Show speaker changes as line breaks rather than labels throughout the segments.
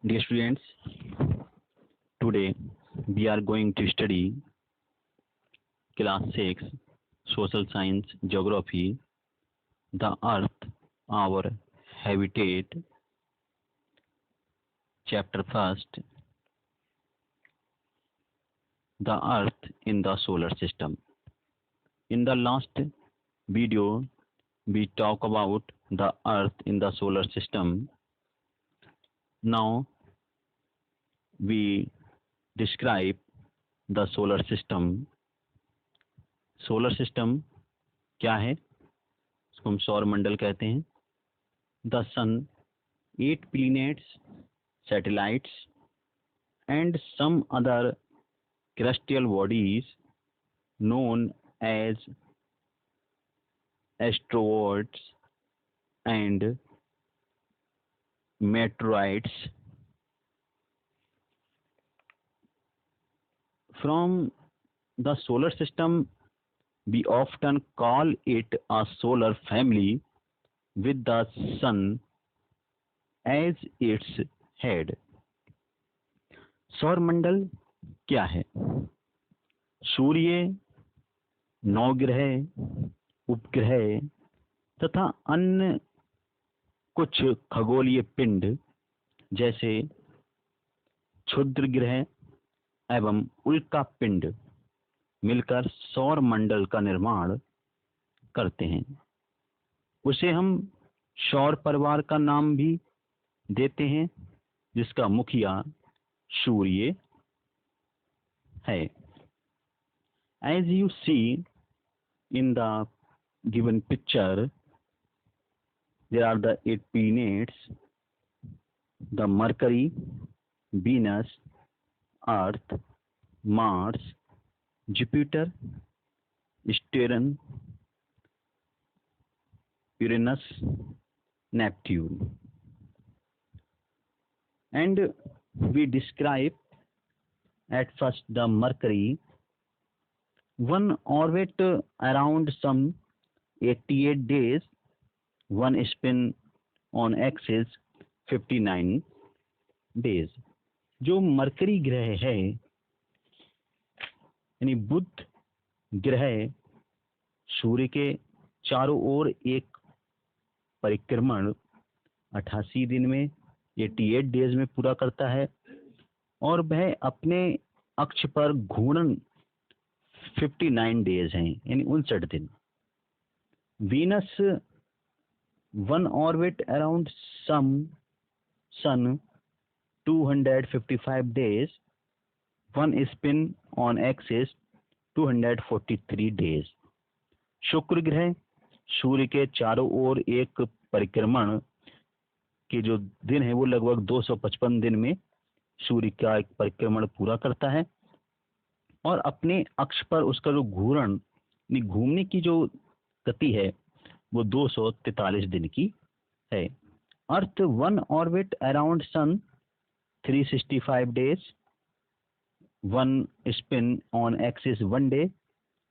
Dear students, today we are going to study class 6 social science geography, the earth, our habitat, chapter first, the earth in the solar system. In the last video we talk about the earth in the solar system. Now we describe the solar system. Solar system क्या है? इसको हम सौर मंडल कहते हैं. The sun, 8 planets, satellites and some other celestial bodies known as asteroids and meteorites. From the solar system, we often call it a solar family with the sun as its head. सौरमंडल क्या है? सूर्य, नवग्रह, उपग्रह तथा अन्य कुछ खगोलीय पिंड जैसे क्षुद्र ग्रह एवं उल्का पिंड मिलकर सौर मंडल का निर्माण करते हैं. उसे हम सौर परिवार का नाम भी देते हैं, जिसका मुखिया सूर्य है. As you see in the given picture, there are the 8 planets: the Mercury, Venus, Earth, Mars, Jupiter, Saturn, Uranus, Neptune. And we describe at first the Mercury. One orbit around some 88 days, one spin on axis 59 days. जो mercury ग्रह है यानी बुध ग्रह सूर्य के चारों ओर एक परिक्रमण 88 दिन में 88 डेज में पूरा करता है और वह अपने अक्ष पर घूर्णन 59 डेज हैं यानी 59 दिन. Venus, one orbit around sun 255 days, one spin on axis 243 days. शुक्र ग्रह सूर्य के चारों ओर एक परिक्रमण के जो दिन है वो लगभग 255 दिन में सूर्य का एक परिक्रमण पूरा करता है और अपने अक्ष पर उसका जो घूर्णन घूमने की जो गति है वो 243 दिन की है. Earth, one orbit around sun 365 days, one spin on axis 1 day,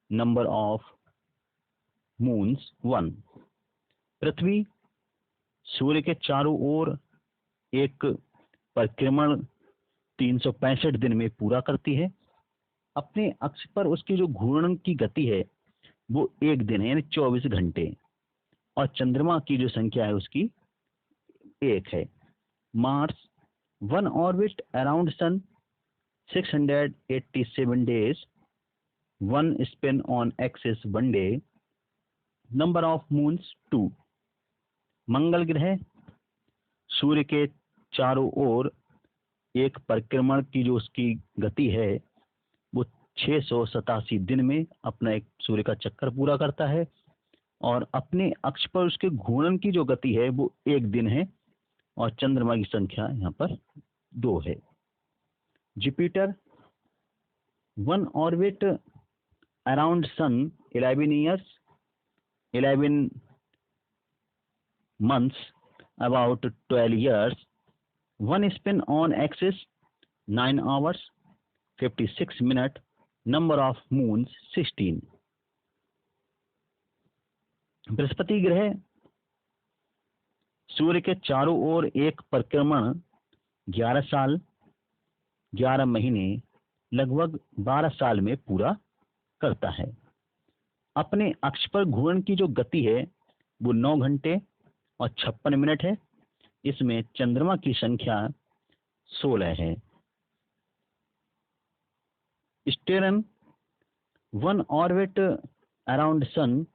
number of moons 1. पृथ्वी सूर्य के चारों ओर एक परिक्रमण 365 दिन में पूरा करती है. अपने अक्ष पर उसकी जो घूर्णन की गति है वो 1 दिन है यानी 24 घंटे और चंद्रमा की जो संख्या है उसकी 1 है. Mars, one orbit around sun 687 days, one spin on axis 1 day, number of moons 2. मंगल ग्रह सूर्य के चारों ओर एक परिक्रमण की जो उसकी गति है वो 687 दिन में अपना एक सूर्य का चक्कर पूरा करता है और अपने अक्ष पर उसके घूर्णन की जो गति है वो 1 दिन है और चंद्रमा की संख्या यहाँ पर 2 है. Jupiter, one orbit around sun 11 years, 11 months, about 12 years, one spin on axis 9 hours 56 minutes, number of moons 16. Brihaspati ग्रह सूर्य के चारों ओर एक परिक्रमण 11 साल 11 महीने लगभग 12 साल में पूरा करता है। अपने अक्ष पर घूर्णन की जो गति है वो 9 घंटे और 56 मिनट है। इसमें चंद्रमा की संख्या 16 है। Saturn one orbit around sun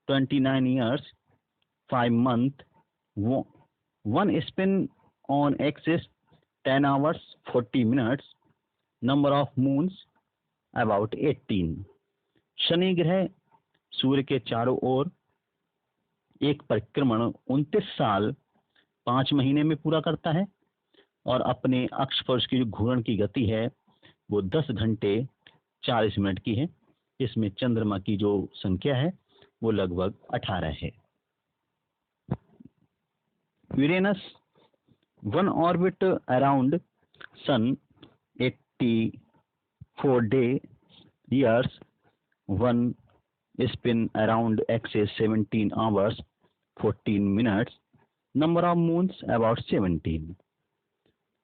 29 years 5 months, one spin on axis 10 hours 40 minutes, number of moons about 18। Shani ग्रह सूर्य के चारों ओर एक परिक्रमण 29 साल 5 महीने में पूरा करता है और अपने अक्ष पर उसकी जो घूर्णन की गति है वो 10 घंटे 40 मिनट की है। इसमें चंद्रमा की जो संख्या है वो लगभग 18 है। Uranus one orbit around sun 84 day years, one spin around axis 17 hours 14 minutes, number of moons about 17।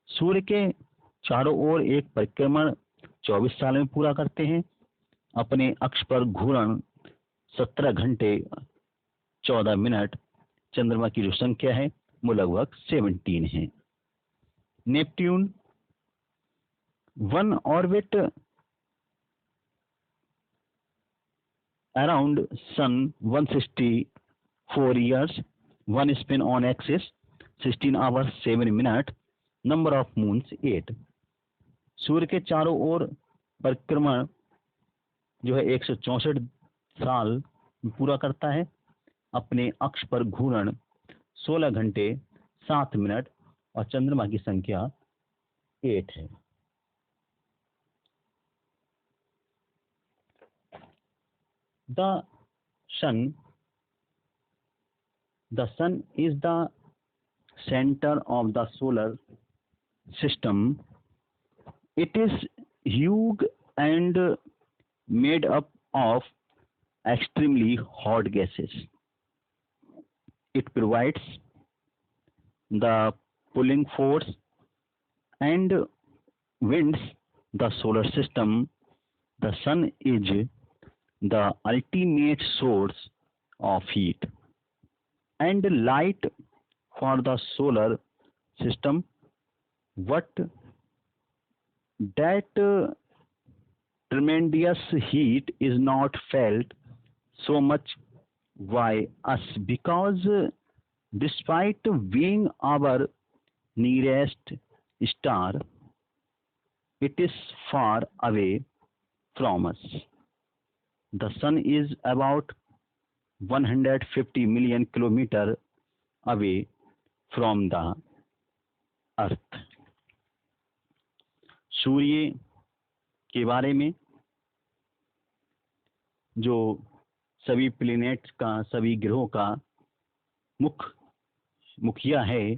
सूर्य के चारों ओर एक परिक्रमण 24 साल में पूरा करते हैं। अपने अक्ष पर घूर्णन 17 घंटे 14 मिनट। चंद्रमा की जो संख्या है वो लगभग 17 है। Neptune one orbit around sun 164 years, one spin on axis 16 hours 7 minutes, number of moons 8। सूर्य के चारों ओर परिक्रमण जो है 164 साल पूरा करता है। अपने अक्ष पर घूर्णन 16 घंटे 7 मिनट और चंद्रमा की संख्या 8 है। The sun is the center of the solar system. It is huge and made up of extremely hot gases. It provides the pulling force and winds the solar system. The sun is the ultimate source of heat and light for the solar system. What that tremendous heat is not felt so much by us because despite being our nearest star, it is far away from us. The sun is about 150 million kilometers away from the earth। सूर्य के बारे में जो सभी planets का, सभी ग्रहों का मुखिया है।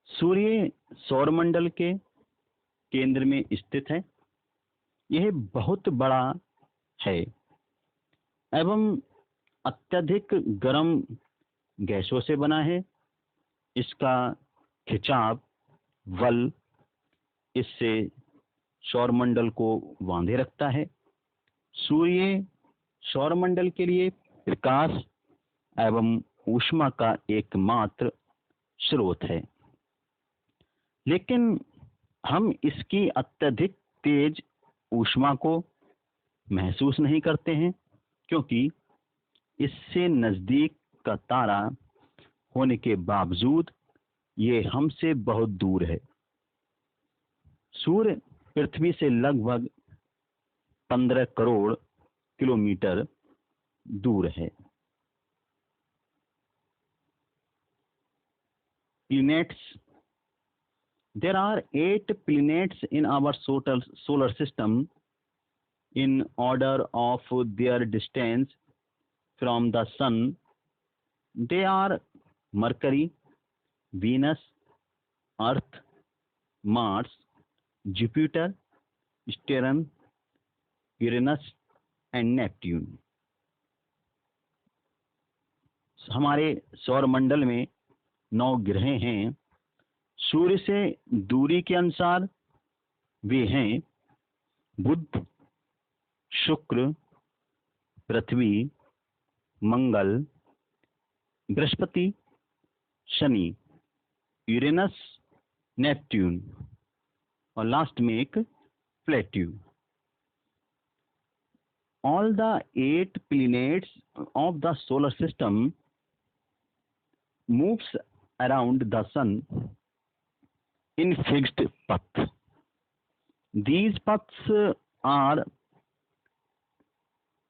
सूर्य सौरमंडल के केंद्र में स्थित है। यह बहुत बड़ा है एवं अत्यधिक गर्म गैसों से बना है। इसका खिंचाव बल इससे सौरमंडल को बांधे रखता है। सूर्य सौरमंडल के लिए प्रकाश एवं ऊष्मा का एकमात्र स्रोत है, लेकिन हम इसकी अत्यधिक तेज ऊष्मा को महसूस नहीं करते हैं क्योंकि इससे नजदीक का तारा होने के बावजूद ये हमसे बहुत दूर है। सूर्य पृथ्वी से लगभग 15 करोड़ किलोमीटर दूर है। Planets There are 8 planets in our solar system in order of their distance from the sun. They are Mercury, Venus, Earth, Mars, Jupiter, Saturn, Uranus and Neptune। हमारे सौरमंडल में 9 ग्रह हैं। सूर्य से दूरी के अनुसार वे हैं बुध, शुक्र, पृथ्वी, मंगल, बृहस्पति, शनि, यूरेनस, नेपट्यून और लास्ट में एक plateau. All the 8 planets of the solar system moves around the sun in fixed path. These paths are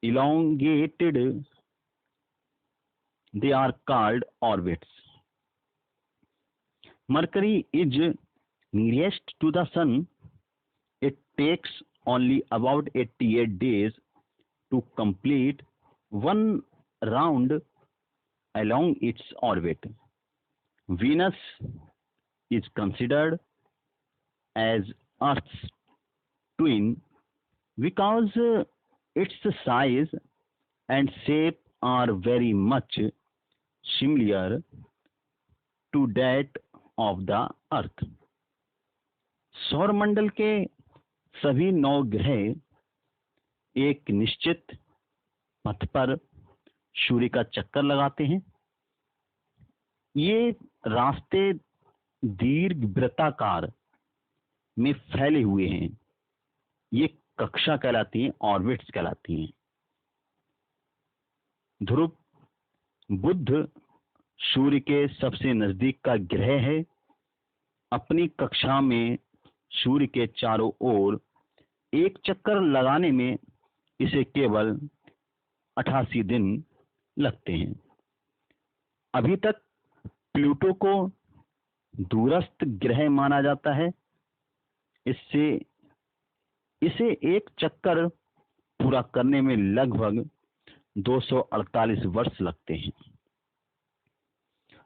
elongated. They are called orbits. Mercury is nearest to the sun. It takes only about 88 days to complete one round along its orbit. Venus is considered as Earth's twin because its size and shape are very much similar to that of the Earth. सौरमंडल के सभी 9 ग्रह एक निश्चित पथ पर सूर्य का चक्कर लगाते हैं. ये रास्ते दीर्घ वृत्ताकार में फैले हुए हैं. ये कक्षा कहलाती हैं, ऑर्बिट्स कहलाती हैं. ध्रुव बुध सूर्य के सबसे नजदीक का ग्रह है. अपनी कक्षा में सूर्य के चारों ओर एक चक्कर लगाने में इसे केवल 88 दिन लगते हैं. अभी तक प्लूटो को दूरस्थ ग्रह माना जाता है. इसे एक चक्कर पूरा करने में लगभग 248 वर्ष लगते हैं.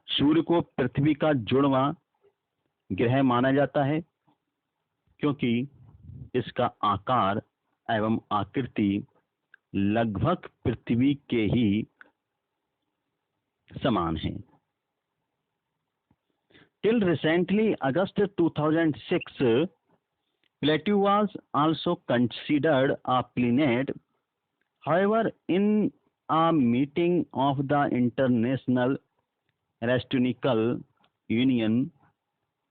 सूर्य को पृथ्वी का जुड़वां ग्रह माना जाता है क्योंकि इसका आकार एवं आकृति लगभग पृथ्वी के ही समान है. Till recently, August 2006, Plato was also considered a planet. However, in a meeting of the International Astronomical Union,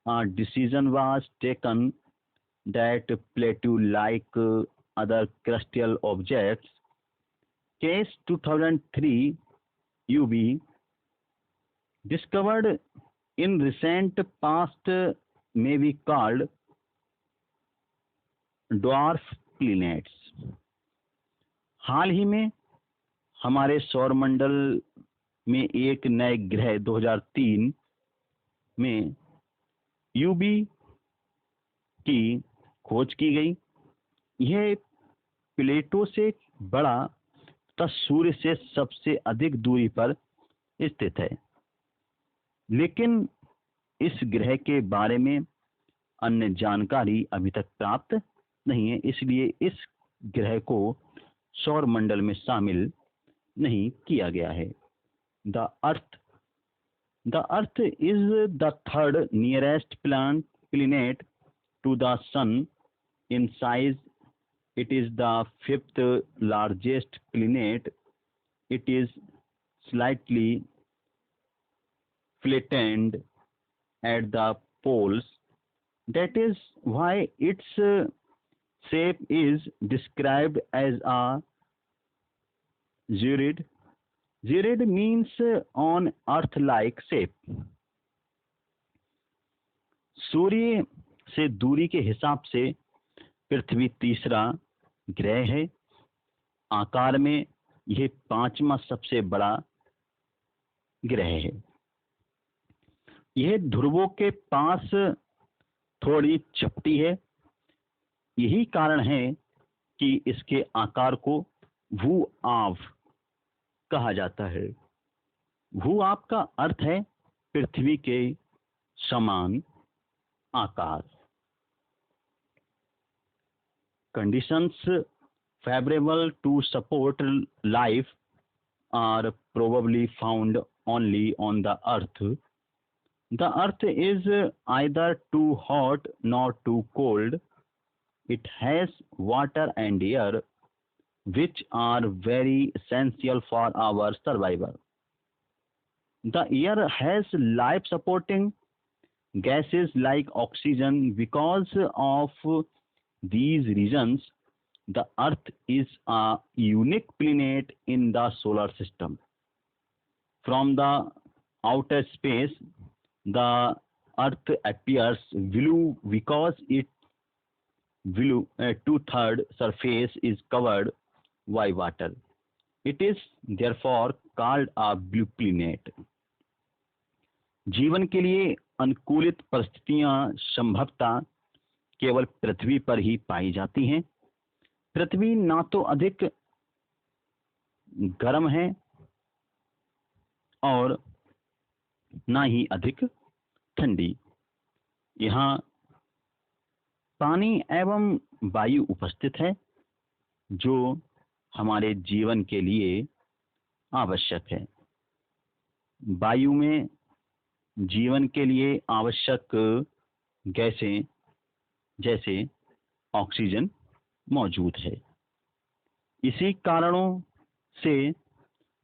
a decision was taken that Plato, like other celestial objects, case 2003 UV, discovered in recent past, may be called dwarf planets. हाल ही में हमारे सौरमंडल में एक नए ग्रह 2003 में UV की खोज की गई. यह प्लेटो से बड़ा तथा सूर्य से सबसे अधिक दूरी पर स्थित है, लेकिन इस ग्रह के बारे में अन्य जानकारी अभी तक प्राप्त नहीं है. इसलिए इस ग्रह को सौरमंडल में शामिल नहीं किया गया है. The earth is the third nearest planet to the sun in size. It is the 5th largest planet. It is slightly flattened at the poles. That is why its shape is described as a zooid. Zooid means on earth-like shape. सूर्य से दूरी के हिसाब से पृथ्वी तीसरा ग्रह है. आकार में यह 5वां सबसे बड़ा ग्रह है. यह ध्रुवों के पास थोड़ी चपटी है. यही कारण है कि इसके आकार को भू-आव कहा जाता है. भू-आव का अर्थ है पृथ्वी के समान आकार. Conditions favorable to support life are probably found only on the earth. The earth is either too hot nor too cold. It has water and air, which are very essential for our survival. The air has life supporting gases like oxygen. Because of these reasons, the earth is a unique planet in the solar system. From the outer space, the earth appears blue because its blue two-third surface is covered by water. It is therefore called a blue planet. जीवन के लिए अनुकूलित परिस्थितियां संभवतः केवल पृथ्वी पर ही पाई जाती हैं। पृथ्वी ना तो अधिक गर्म है और ना ही अधिक ठंडी। यहाँ पानी एवं वायु उपस्थित है जो हमारे जीवन के लिए आवश्यक है। वायु में जीवन के लिए आवश्यक गैसें जैसे ऑक्सीजन मौजूद है। इसी कारणों से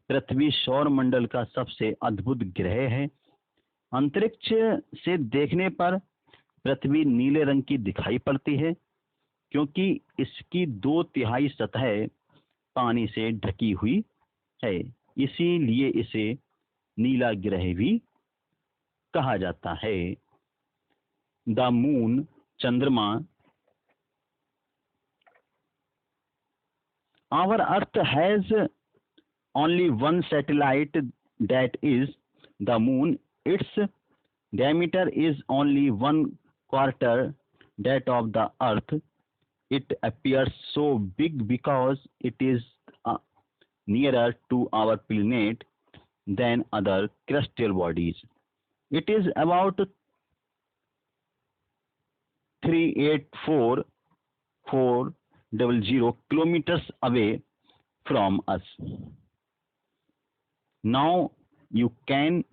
पृथ्वी सौर मंडल का सबसे अद्भुत ग्रह है। अंतरिक्ष से देखने पर पृथ्वी नीले रंग की दिखाई पड़ती है क्योंकि इसकी 2/3 सतह पानी से ढकी हुई है। इसीलिए इसे नीला ग्रह भी कहा जाता है। द मून, चंद्रमा, our earth has only one satellite, that is the moon. Its diameter is only 1/4 that of the earth. It appears so big because it is nearer to our planet than other celestial bodies. It is about 384,400 kilometers away from us. Now you can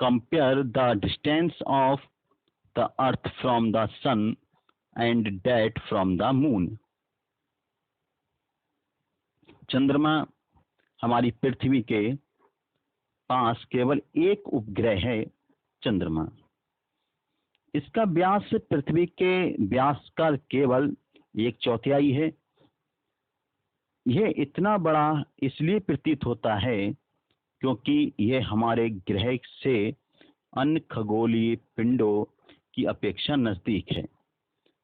compare the distance of the earth from the sun and that from the moon. चंद्रमा हमारी पृथ्वी के पास केवल एक उपग्रह है। चंद्रमा, इसका व्यास पृथ्वी के व्यास का केवल 1/4 है। यह इतना बड़ा इसलिए प्रतीत होता है क्योंकि यह हमारे ग्रह से अन्य खगोलीय पिंडों की अपेक्षा नजदीक है।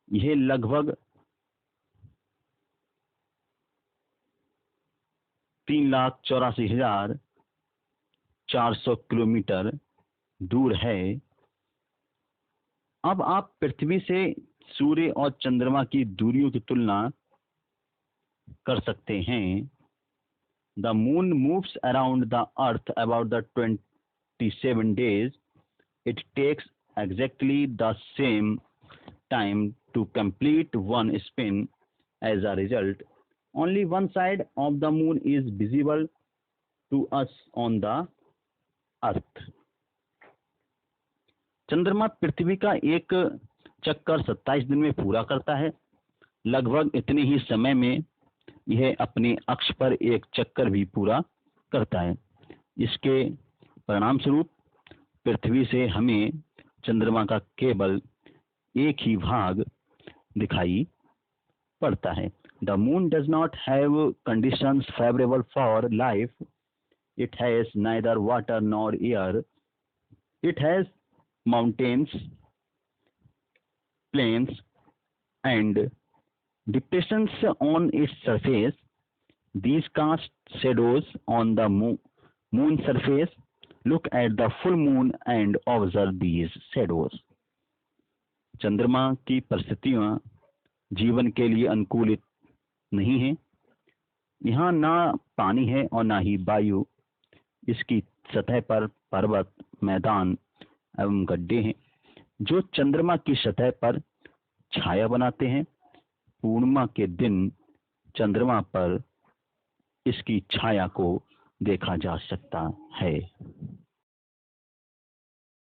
यह लगभग 3,84,400 किलोमीटर दूर है। अब आप पृथ्वी से सूर्य और चंद्रमा की दूरियों की तुलना कर सकते हैं। The moon moves around the earth about the 27 days. It takes exactly the same time to complete one spin. As a result, only one side of the moon is visible to us on the earth. चंद्रमा पृथ्वी का एक चक्कर 27 दिन में पूरा करता है। लगभग इतने ही समय में यह अपने अक्ष पर एक चक्कर भी पूरा करता है। इसके परिणाम स्वरूप पृथ्वी से हमें चंद्रमा का केवल एक ही भाग दिखाई पड़ता है। The moon does not have conditions favourable for life. It has neither water nor air. It has mountains, plains, and depressions on its surface. These cast shadows on the moon surface. Look at the full moon and observe these shadows. चंद्रमा की परिस्थितियां जीवन के लिए अनुकूलित नहीं है। यहाँ ना पानी है और ना ही वायु। इसकी सतह पर पर्वत, मैदान एवं गड्ढे हैं जो चंद्रमा की सतह पर छाया बनाते हैं। पूर्णिमा के दिन चंद्रमा पर इसकी छाया को देखा जा सकता है।